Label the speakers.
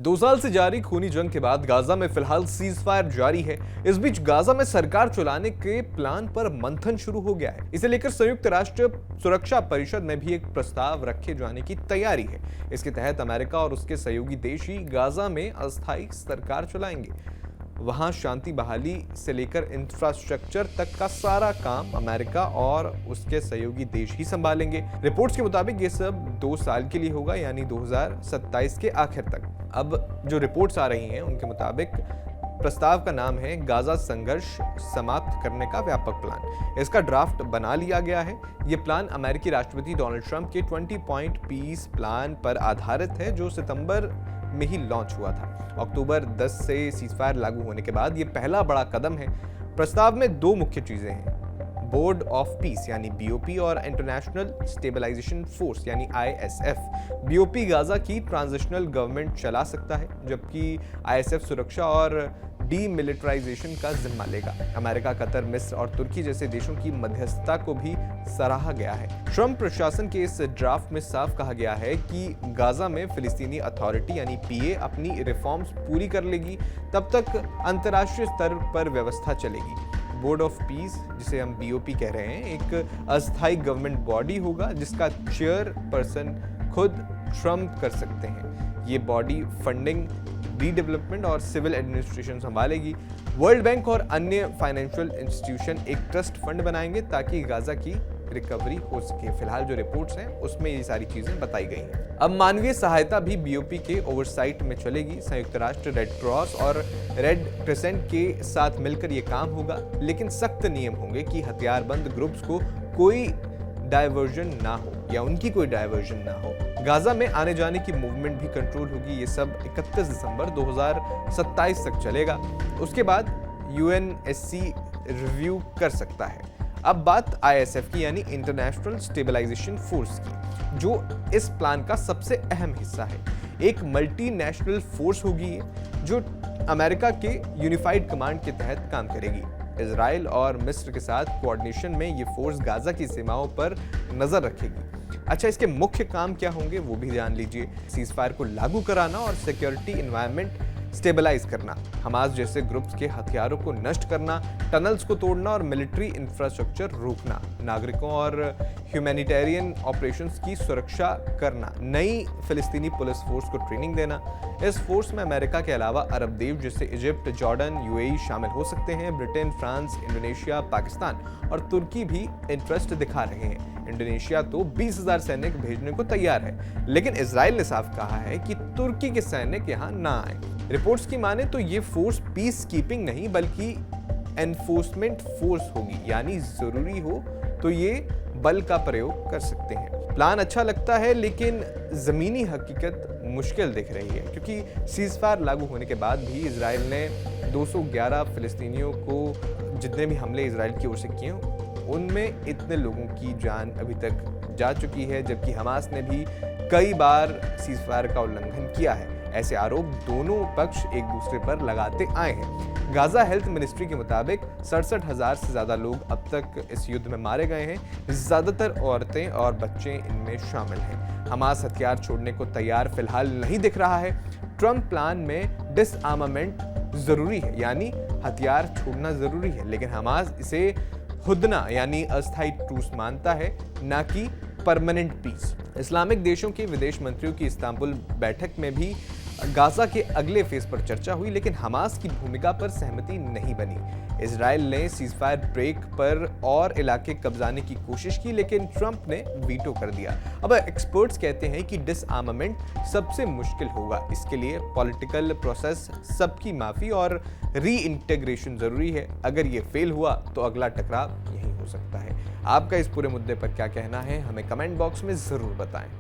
Speaker 1: 2 साल से जारी खूनी जंग के बाद गाजा में फिलहाल सीजफायर जारी है। इस बीच गाजा में सरकार चलाने के प्लान पर मंथन शुरू हो गया है। इसे लेकर संयुक्त राष्ट्र सुरक्षा परिषद में भी एक प्रस्ताव रखे जाने की तैयारी है। इसके तहत अमेरिका और उसके सहयोगी देश ही गाजा में अस्थायी सरकार चलाएंगे। वहां शांति बहाली से लेकर इंफ्रास्ट्रक्चर तक का सारा काम अमेरिका और उसके सहयोगी देश ही संभालेंगे। रिपोर्ट्स के मुताबिक ये सब 2 साल के लिए होगा, यानी 2027 के आखिर तक। अब जो रिपोर्ट्स आ रही हैं उनके मुताबिक प्रस्ताव का नाम है गाजा संघर्ष समाप्त करने का व्यापक प्लान। इसका ड्राफ्ट बना लिया गया है। ये प्लान अमेरिकी राष्ट्रपति डोनाल्ड ट्रंप के 20 पॉइंट पीस प्लान पर आधारित है, जो सितंबर में ही लॉन्च हुआ था। अक्टूबर 10 से सीजफायर लागू होने के बाद ये पहला बड़ा कदम है। प्रस्ताव में 2 मुख्य चीजें हैं, बोर्ड ऑफ पीस यानी बीओपी और इंटरनेशनल स्टेबलाइजेशन फोर्स यानी आईएसएफ। बीओपी गाजा की ट्रांजिशनल गवर्नमेंट चला सकता है, जबकि आईएसएफ सुरक्षा और डीमिलिटराइजेशन का जिम्मा लेगा। अमेरिका, कतर, मिस्र और तुर्की जैसे देशों की मध्यस्थता को भी सराहा गया है। ट्रंप प्रशासन के इस ड्राफ्ट में साफ कहा गया है कि गाजा में फिलिस्तीनी अथॉरिटी यानी पीए अपनी रिफॉर्म्स पूरी कर लेगी, तब तक अंतर्राष्ट्रीय स्तर पर व्यवस्था चलेगी। बोर्ड ऑफ पीस, जिसे हम बीओपी कह रहे हैं, एक अस्थायी गवर्नमेंट बॉडी होगा जिसका चेयरपर्सन खुद ट्रंप कर सकते हैं। ये बॉडी फंडिंग, रीडेवलपमेंट और सिविल एडमिनिस्ट्रेशन संभालेगी। वर्ल्ड बैंक और अन्य फाइनेंशियल इंस्टीट्यूशन एक ट्रस्ट फंड बनाएंगे ताकि गाजा की रिकवरी हो सके। फिलहाल जो रिपोर्ट्स हैं उसमें ये सारी चीजें बताई गई हैं। अब मानवीय सहायता भी बीओपी के ओवरसाइट में चलेगी। संयुक्त राष्ट्र, रेड क्रॉस और रेड क्रिसेंट के साथ मिलकर ये काम होगा, लेकिन सख्त नियम होंगे कि हथियारबंद ग्रुप्स को कोई डायवर्जन ना हो या उनकी कोई डायवर्जन ना हो। गाजा में आने जाने की मूवमेंट भी कंट्रोल होगी। ये सब 31 दिसंबर 2027 तक चलेगा। उसके बाद यूएनएससी रिव्यू कर सकता है। अब बात आईएसएफ की यानी इंटरनेशनल स्टेबलाइजेशन फोर्स की, जो इस प्लान का सबसे अहम हिस्सा है। एक मल्टीनेशनल फोर्स होगी जो अमेरिका के यूनिफाइड कमांड के तहत काम करेगी। इजराइल और मिस्र के साथ कोऑर्डिनेशन में ये फोर्स गाजा की सीमाओं पर नजर रखेगी। अच्छा, इसके मुख्य काम क्या होंगे वो भी जान लीजिए। सीजफायर को लागू कराना और सिक्योरिटी एनवायरनमेंट स्टेबलाइज करना, हमास जैसे ग्रुप्स के हथियारों को नष्ट करना, टनल्स को तोड़ना और मिलिट्री इंफ्रास्ट्रक्चर रोकना, नागरिकों और ह्यूमैनिटेरियन ऑपरेशंस की सुरक्षा करना, नई फिलिस्तीनी पुलिस फोर्स को ट्रेनिंग देना। इस फोर्स में अमेरिका के अलावा अरब देश जैसे इजिप्ट, जॉर्डन, यूएई शामिल हो सकते हैं। ब्रिटेन, फ्रांस, इंडोनेशिया, पाकिस्तान और तुर्की भी इंटरेस्ट दिखा रहे हैं। इंडोनेशिया तो 20,000 सैनिक भेजने को तैयार है, लेकिन इजराइल ने साफ कहा है कि तुर्की के सैनिक यहाँ ना आए। रिपोर्ट्स की माने तो ये फोर्स पीस कीपिंग नहीं बल्कि एनफोर्समेंट फोर्स होगी, यानी जरूरी हो तो ये बल का प्रयोग कर सकते हैं। प्लान अच्छा लगता है, लेकिन जमीनी हकीकत मुश्किल दिख रही है, क्योंकि सीजफायर लागू होने के बाद भी इजराइल ने 211 फिलिस्तीनियों को, जितने भी हमले इजराइल की ओर से किए उनमें इतने लोगों की जान अभी तक जा चुकी है, जबकि हमास ने भी कई बार सीजफायर का उल्लंघन किया है। ऐसे आरोप दोनों पक्ष एक दूसरे पर लगाते आए हैं। गाजा हेल्थ मिनिस्ट्री के मुताबिक 67,000 से ज्यादा लोग अब तक इस युद्ध में मारे गए हैं। ज्यादातर औरतें और बच्चे इनमें शामिल हैं। हमास हथियार छोड़ने को तैयार फिलहाल नहीं दिख रहा है। ट्रंप प्लान में डिसआर्मामेंट जरूरी है, यानी हथियार छोड़ना जरूरी है, लेकिन हमास इसे हुदना यानी अस्थायी ट्रूस मानता है, ना कि परमानेंट पीस। इस्लामिक देशों के विदेश मंत्रियों की इस्तांबुल बैठक में भी गाजा के अगले फेज पर चर्चा हुई, लेकिन हमास की भूमिका पर सहमति नहीं बनी। इजराइल ने सीजफायर ब्रेक पर और इलाके कब्जाने की कोशिश की, लेकिन ट्रंप ने वीटो कर दिया। अब एक्सपर्ट्स कहते हैं कि डिसआर्मामेंट सबसे मुश्किल होगा। इसके लिए पॉलिटिकल प्रोसेस, सबकी माफी और रीइंटीग्रेशन जरूरी है। अगर ये फेल हुआ तो अगला टकराव यही हो सकता है। आपका इस पूरे मुद्दे पर क्या कहना है, हमें कमेंट बॉक्स में जरूर बताएं।